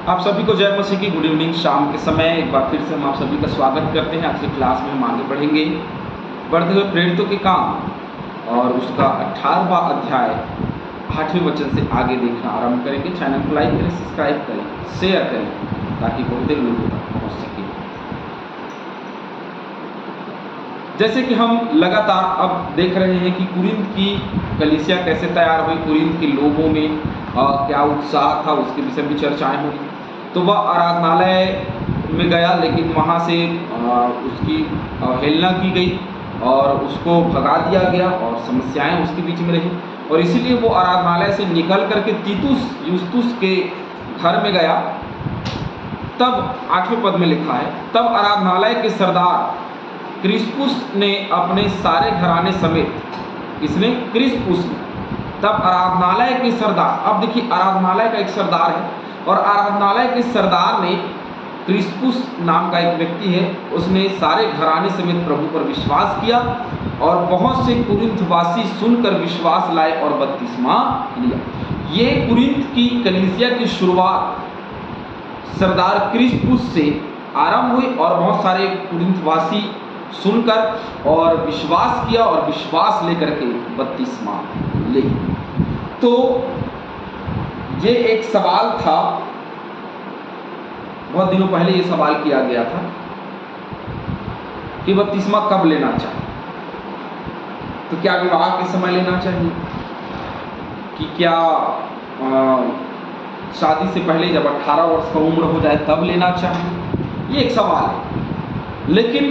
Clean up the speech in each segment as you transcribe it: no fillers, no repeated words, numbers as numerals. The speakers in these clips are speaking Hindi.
आप सभी को जय मसीह की गुड इवनिंग। शाम के समय एक बार फिर से हम आप सभी का स्वागत करते हैं। आज की क्लास में हम आगे बढ़ेंगे, बढ़ते हुए प्रेरितों के काम और उसका 18वां अध्याय 8वें वचन से आगे देखना आरंभ करेंगे। चैनल को लाइक करें, सब्सक्राइब करें, शेयर करें ताकि बहुत लोगों तक पहुँच सके। जैसे कि हम लगातार अब देख रहे हैं कि कुरिन्थ की कलीसिया कैसे तैयार हुई, कुरिन्थ के लोगों में क्या उत्साह था, उसके विषय में चर्चाएं हुई। तो वह आराधनालय में गया, लेकिन वहाँ से उसकी अवहेलना की गई और उसको भगा दिया गया और समस्याएं उसके बीच में रही, और इसीलिए वो आराधनालय से निकल करके तीतुस यूस्तुस के घर में गया। तब 8वें पद में लिखा है, तब आराधनालय के सरदार क्रिस्पुस ने अपने सारे घराने समेत, इसने क्रिस्पुस ने, तब आराधनालय के सरदार, अब देखिए आराधनालय का एक सरदार है और आराधनालय के सरदार ने, क्रिस्पुस नाम का एक व्यक्ति है, उसने सारे घराने समेत प्रभु पर विश्वास किया और बहुत से कुरिन्थवासी सुनकर विश्वास लाए और बपतिस्मा लिया। ये कुरिन्थ की कलीसिया की शुरुआत सरदार क्रिस्पुस से आरंभ हुई और बहुत सारे कुरिन्थवासी सुनकर और विश्वास किया और विश्वास लेकर के बपतिस्मा ले। तो ये एक सवाल था, बहुत दिनों पहले ये सवाल किया गया था कि बपतिस्मा कब लेना चाहिए। तो क्या विवाह के समय लेना चाहिए कि क्या शादी से पहले जब 18 वर्ष का उम्र हो जाए तब लेना चाहिए, ये एक सवाल है। लेकिन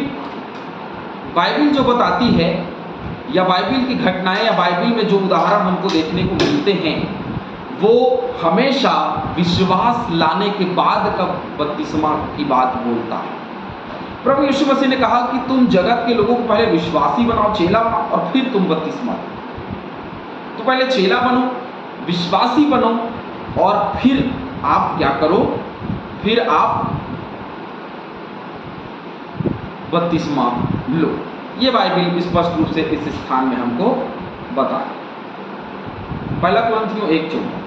बाइबिल जो बताती है, या बाइबिल की घटनाएं या बाइबिल में जो उदाहरण हमको देखने को मिलते हैं, वो हमेशा विश्वास लाने के बाद का बपतिस्मा की बात बोलता है। प्रभु यीशु मसीह ने कहा कि तुम जगत के लोगों को पहले विश्वासी बनाओ, चेला बनाओ, और फिर तुम बपतिस्मा लो। तो पहले चेला बनो, विश्वासी बनो, और फिर आप क्या करो, फिर आप बपतिस्मा लो। ये बाइबिल स्पष्ट रूप से इस स्थान में हमको बताए। पहला कुरिन्थियों 1:14,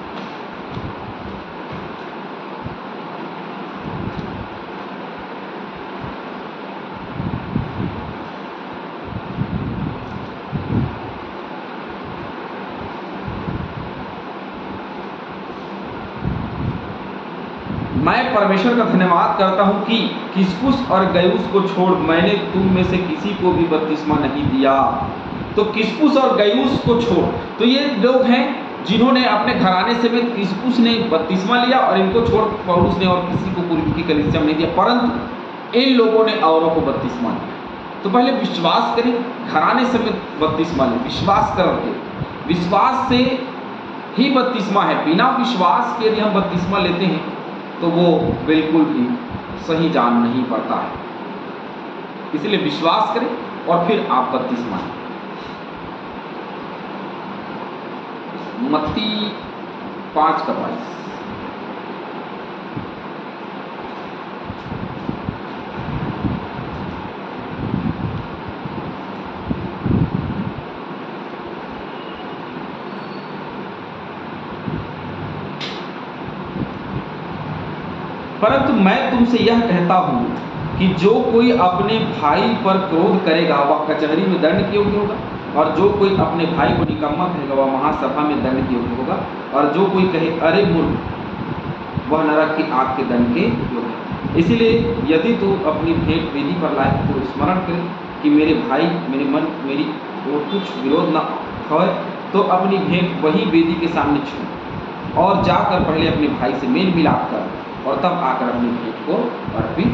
मैं परमेश्वर का धन्यवाद करता हूं कि क्रिस्पुस और गयुस को छोड़ मैंने तुम में से किसी को भी बपतिस्मा नहीं दिया। तो क्रिस्पुस और गयुस को छोड़, तो ये लोग हैं जिन्होंने अपने घराने समेत, क्रिस्पुस ने बपतिस्मा लिया और इनको छोड़ पौलुस ने और किसी को कुरिन्थ की कलीसिया में नहीं दिया, परंतु इन लोगों ने औरों को बपतिस्मा दिया। तो पहले विश्वास करें, घराने समेत बपतिस्मा लें, विश्वास करके, विश्वास से ही बपतिस्मा है। बिना विश्वास के यदि हम बपतिस्मा लेते हैं तो वो बिल्कुल भी सही जान नहीं पड़ता है। इसलिए विश्वास करें और फिर आप बपतिस्मा लें। मत्ती 5:22, परंतु मैं तुमसे यह कहता हूं कि जो कोई अपने भाई पर क्रोध करेगा वह कचहरी में दंड के योग्य होगा, और जो कोई अपने भाई को निकम्मा कहेगा वह महासभा में दंड के योग्य होगा, और जो कोई कहे अरे मूर्ख वह नरक की आग के दंड के योग्य है। इसलिए यदि तू अपनी भेंट वेदी पर लाए तो स्मरण करे कि मेरे भाई मेरी और कुछ विरोध न हो, तो अपनी भेंट वही वेदी के सामने छू और जाकर पहले अपने भाई से मेल मिलाप कर और तब आकर अपनी भेंट को अर्पित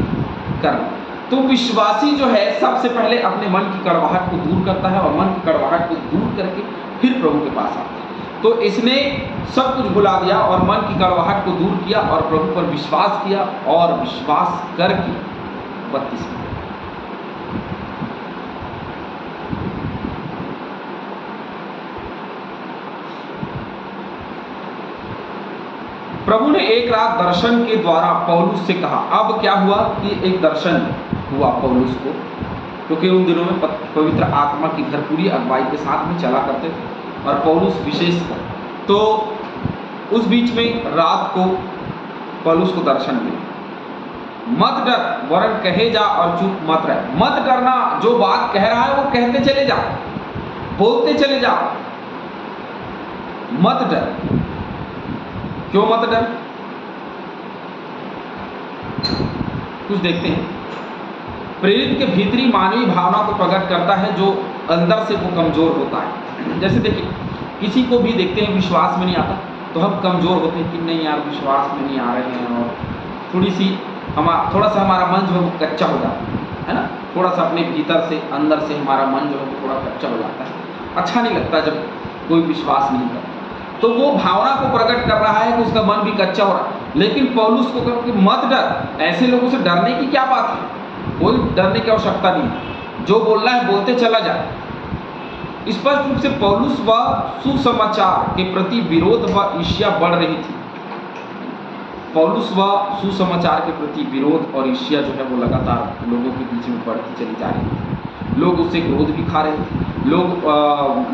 करना। तो विश्वासी जो है सबसे पहले अपने मन की कड़वाहट को दूर करता है और मन की कड़वाहट को दूर करके फिर प्रभु के पास आता है। तो इसने सब कुछ भुला दिया और मन की कड़वाहट को दूर किया और प्रभु पर विश्वास किया और विश्वास करके बपतिस्मा। प्रभु ने एक रात दर्शन के द्वारा पौलुस से कहा। अब क्या हुआ कि एक दर्शन हुआ पौलुस को, क्योंकि उन दिनों में पवित्र आत्मा की भरपूरी अगुवाई के साथ में चला करते थे और पौलुस विशेषकर। तो उस बीच में रात को पौलुस को दर्शन मिले। मत डर वरन कहे जा और चुप मत रह। मत डरना, जो बात कह रहा है वो कहते चले जा, बोलते चले जा, मत डर। क्यों मत डर? कुछ देखते हैं। प्रेरित के भीतरी मानवीय भावना को प्रकट करता है जो अंदर से वो कमजोर होता है। जैसे देखिए, किसी को भी देखते हैं विश्वास में नहीं आता तो हम कमजोर होते हैं कि नहीं यार विश्वास में नहीं आ रहे हैं, और थोड़ा सा हमारा मन जो है वो कच्चा हो जाता है ना, थोड़ा सा अपने भीतर से अंदर से हमारा मन जो है वो थोड़ा कच्चा हो जाता है, अच्छा नहीं लगता जब कोई विश्वास नहीं करता। तो वो भावना को प्रकट कर रहा है कि उसका मन भी कच्चा हो रहा है। लेकिन पौलुस को कहा कि मत डर। ऐसे लोगों से डरने की क्या बात है? कोई डरने की आवश्यकता नहीं, जो बोलना है बोलते चला जाए। स्पष्ट रूप से पौलुस व सुसमाचार के प्रति विरोध व ईर्ष्या बढ़ रही थी। पौलुस व सुसमाचार के प्रति विरोध और ईर्ष्या जो है वो लगातार लोगों के बीच में बढ़ती चली जा रही थी। लोग उससे क्रोध भी खा रहे थे,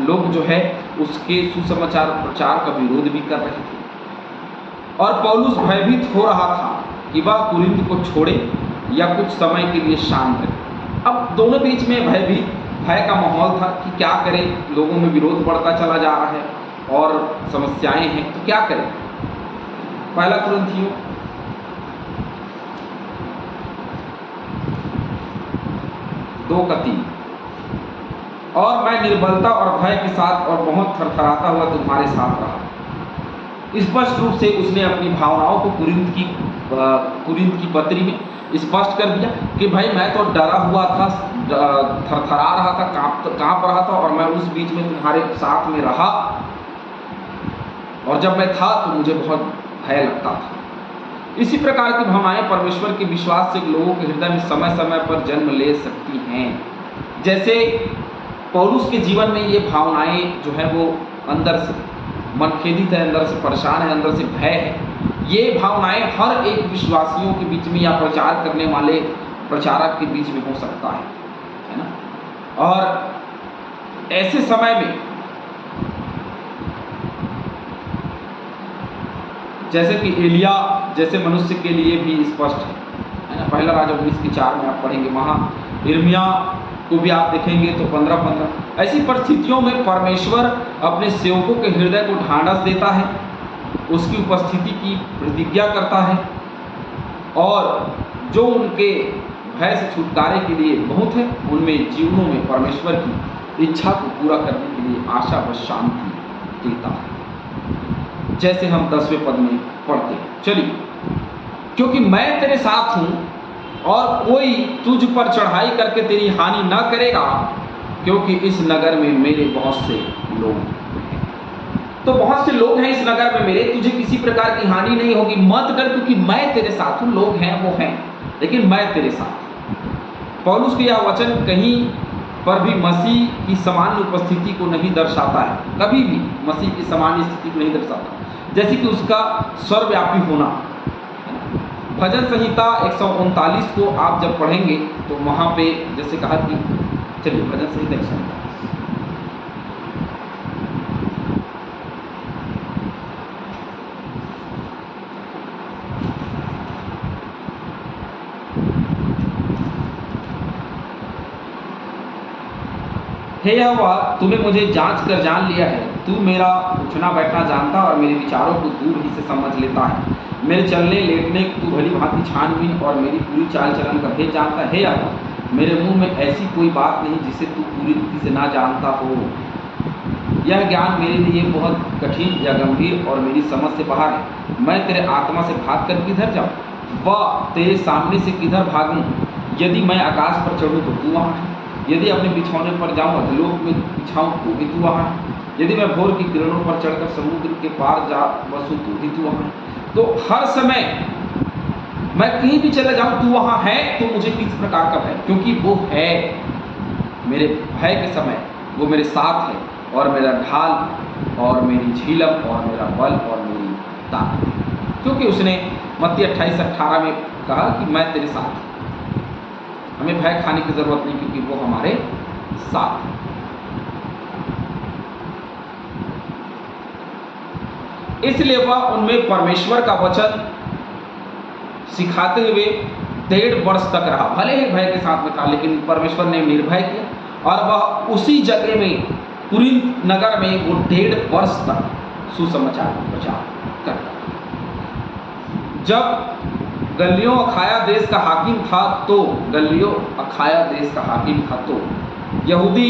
लोग जो है उसके सुसमाचार प्रचार का विरोध भी कर रहे थे। और पौलुस भयभीत हो रहा था कि वह कुरिन्थ को छोड़े या कुछ समय के लिए शांत रहे। अब दोनों बीच में भय का माहौल था कि क्या करें, लोगों में विरोध बढ़ता चला जा रहा है और समस्याएं हैं, तो क्या करें। पहला कुरिन्थियों 2:3, और मैं निर्बलता और भय के साथ और बहुत थरथराता हुआ तुम्हारे साथ रहा। स्पष्ट रूप से उसने अपनी भावनाओं को कुरिन्थ की पत्री में स्पष्ट कर दिया कि भाई मैं तो डरा हुआ था, थरथरा रहा था, कांप रहा था, और मैं उस बीच में तुम्हारे साथ में रहा, और जब मैं था तो मुझे बहुत भय लगता था। इसी प्रकार की भावनाएं परमेश्वर के विश्वास से लोगों के हृदय में समय समय पर जन्म ले सकती हैं। जैसे पौलुस के जीवन में ये भावनाएं जो है वो अंदर से मनखेदित है, अंदर से परेशान है, अंदर से भय है। ये भावनाएं हर एक विश्वासियों के बीच में या प्रचार करने वाले प्रचारक के बीच में हो सकता है ना। और ऐसे समय में जैसे कि एलिया जैसे मनुष्य के लिए भी स्पष्ट है ना। पहला राजा 19:4 में आप पढ़ेंगे, वहाँ यिर्मयाह को भी आप देखेंगे तो 15:15। ऐसी परिस्थितियों में परमेश्वर अपने सेवकों के हृदय को ढांढस देता है, उसकी उपस्थिति की प्रतिज्ञा करता है, और जो उनके भय से छुटकारे के लिए बहुत है उनमें जीवनों में परमेश्वर की इच्छा को पूरा करने के लिए आशा व शांति देता है। जैसे हम 10वें पद में पढ़ते हैं, चलिए, क्योंकि मैं तेरे साथ हूँ और कोई तुझ पर चढ़ाई करके तेरी हानि न करेगा, क्योंकि इस नगर में मेरे बहुत से लोग हैं। तो बहुत से लोग हैं इस नगर में मेरे, तुझे किसी प्रकार की हानि नहीं होगी, मत डर, क्योंकि मैं तेरे साथ हूँ। लोग हैं वो हैं, लेकिन मैं तेरे साथ। पौलुस का यह वचन कहीं पर भी मसीह की सामान्य उपस्थिति को नहीं दर्शाता है, कभी भी मसीह की सामान्य स्थिति को नहीं दर्शाता, जैसे कि उसका सर्वव्यापी होना। भजन संहिता 139 को आप जब पढ़ेंगे तो वहाँ पे जैसे कहा कि, चलिए भजन संहिता 139, हे यहोवा, तूने मुझे जांच कर जान लिया है। तू मेरा उठना बैठना जानता और मेरे विचारों को दूर ही से समझ लेता है। मेरे चलने लेटने की तू भली भांति छानबीन और मेरी पूरी चाल चलन का भेद जानता है। हे यहोवा, मेरे मुंह में ऐसी कोई बात नहीं जिसे तू पूरी रीति से ना जानता हो। यह ज्ञान मेरे लिए बहुत कठिन या गंभीर और मेरी समझ से बाहर है। मैं तेरे आत्मा से भाग कर किधर जाऊँ, वह तेरे सामने से किधर भागूँ? यदि मैं आकाश पर चढ़ूँ तो तू वहाँ है, यदि अपने बिछौने पर जाऊँ अधोलोक में बिछाऊँ तो भी तू वहाँ है, यदि मैं भोर की किरणों पर चढ़कर समुद्र के पार जा बसूँ तो भी तू वहाँ है। तो हर समय मैं कहीं भी चला जाऊँ तू वहाँ है, तो मुझे किस प्रकार का भय? क्योंकि वो है मेरे भय के समय, वो मेरे साथ है, और मेरा ढाल और मेरी झीलम और मेरा बल और मेरी ताकत। क्योंकि उसने मत्ती 28:18 में कहा कि मैं तेरे साथ हूँ। हमें भय खाने की जरूरत नहीं, क्योंकि वो हमारे साथ है। इसलिए वह उनमें परमेश्वर का वचन सिखाते हुए 1.5 वर्ष तक रहा। भले ही भय के साथ में था, लेकिन परमेश्वर ने निर्भय किया और वह उसी जगह में कुरिन्थ नगर में वो 1.5 वर्ष तक सुसमाचार प्रचार करता। जब गल्लियो अखाया देश का हाकिम था तो यहूदी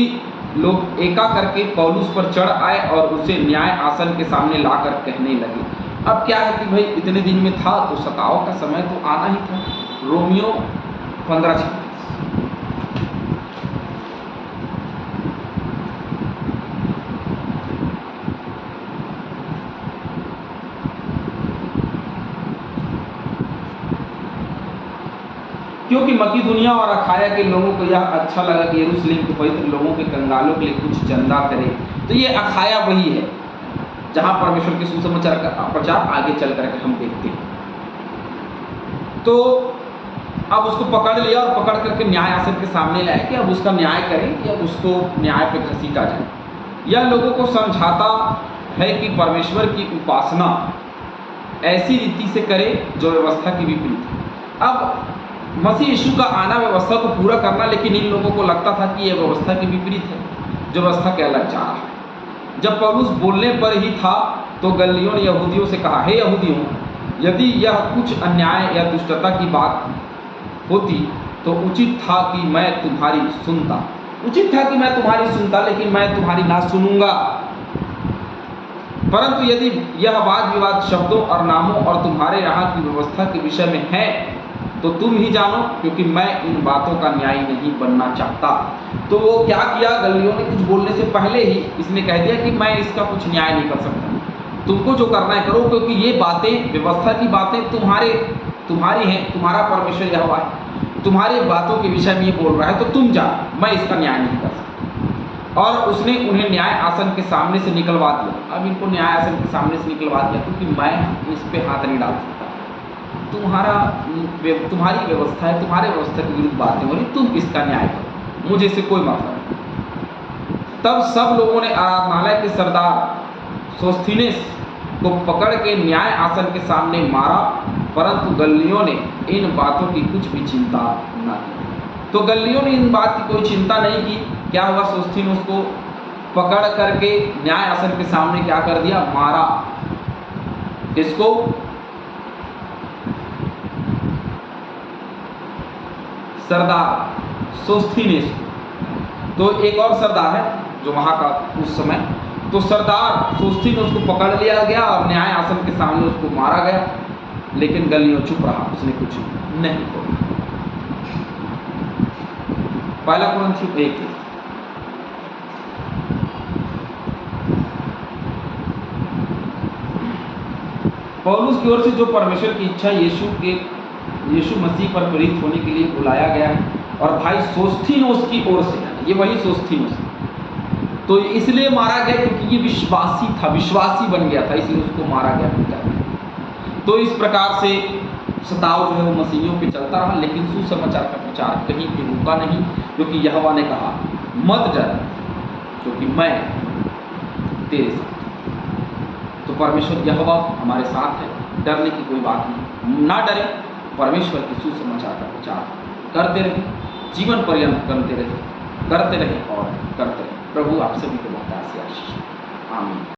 लोग एका करके पौलुस पर चढ़ आए और उसे न्याय आसन के सामने लाकर कहने लगे। अब क्या है कि भाई इतने दिन में था तो सताव का समय तो आना ही था। रोमियो 15:26। क्योंकि मकीदुनिया और अखाया के लोगों को यह अच्छा लगा कि यरूशलेम के पवित्र लोगों के कंगालों के लिए कुछ चंदा करे। तो ये अखाया वही है जहां परमेश्वर के सुसमाचार का प्रचार आगे चल करके हम देखते हैं। तो अब उसको पकड़ लिया और पकड़ करके न्याय आसन के सामने लाए कि अब उसका न्याय करें कि अब उसको न्याय पे घसीटा जाए। यह लोगों को समझाता है कि परमेश्वर की उपासना ऐसी रीति से करे जो व्यवस्था की विपरीत है। अब मसीह यीशु का आना व्यवस्था को पूरा करना, लेकिन इन लोगों को लगता था कि यह व्यवस्था के विपरीत है, जो व्यवस्था के अलग जा रहा है। जब पौलुस बोलने पर ही था तो गल्लियों ने यहूदियों से कहा, हे यहूदियों, यदि यह कुछ अन्याय या दुष्टता की बात होती तो उचित था कि मैं तुम्हारी सुनता, लेकिन मैं तुम्हारी ना सुनूंगा। परंतु यदि यह वाद विवाद शब्दों और नामों और तुम्हारे यहाँ की व्यवस्था के विषय में है तो तुम ही जानो, क्योंकि मैं इन बातों का न्यायी नहीं बनना चाहता। तो वो क्या किया, गल्लियों ने कुछ बोलने से पहले ही इसने कह दिया कि मैं इसका कुछ न्याय नहीं कर सकता, तुमको जो करना है करो, क्योंकि ये बातें, व्यवस्था की बातें तुम्हारी हैं, तुम्हारा परमेश्वर यहोवा है, तुम्हारी बातों के विषय में ये बोल रहा है, तो तुम जानो, मैं इसका न्याय नहीं कर सकता। और उसने उन्हें न्याय आसन के सामने से निकलवा दिया। अब इनको न्याय आसन के सामने से निकलवा दिया क्योंकि मैं इस पे हाथ नहीं डाल सकता, तुम्हारी व्यवस्था है, तुम्हारे व्यवस्था के विरुद्ध बातें हो रही, तुम इसका न्याय करो, मुझे इससे कोई मतलब नहीं। तब सब लोगों ने आराधनालय के सरदार सोस्थिनेस को पकड़ के न्याय आसन के सामने मारा, परंतु गल्लियों ने इन बातों की कुछ भी चिंता न की। तो गल्लियों ने इन बात की कोई चिंता नहीं की। क्या हुआ, सोस्थिनेस को पकड़ करके न्याय आसन के सामने क्या कर दिया, मारा। इसको सरदार सोस्थिनेस। तो एक और सरदार है जो वहां का उस समय, तो सरदार सोस्थिनेस को पकड़ लिया गया और न्याय आसन के सामने उसको मारा गया, लेकिन गल्लियों चुप रहा, उसने कुछ नहीं बोला। पहला कुरिन्थियों 1। पौलुस की ओर से जो परमेश्वर की इच्छा यीशु मसीह पर प्रेरित होने के लिए बुलाया गया है, और भाई सोस्थिनोस की ओर से, ये वही सोस्थिनोस है, तो इसलिए मारा गया क्योंकि ये विश्वासी बन गया था, इसलिए उसको मारा गया पिता। तो इस प्रकार से सताव जो है वो मसीहियों पे चलता रहा, लेकिन सुसमाचार का प्रचार कहीं भी रुका नहीं, क्योंकि यहोवा ने कहा, मत डर, क्योंकि मैं तेरे साथ। तो परमेश्वर यहोवा हमारे साथ है, डरने की कोई बात नहीं, ना डरे, परमेश्वर के सुसमाचार का प्रचार करते रहे, जीवन पर्यंत करते रहे और करते रहे। प्रभु आप सभी को बहुत आशीष। आमीन।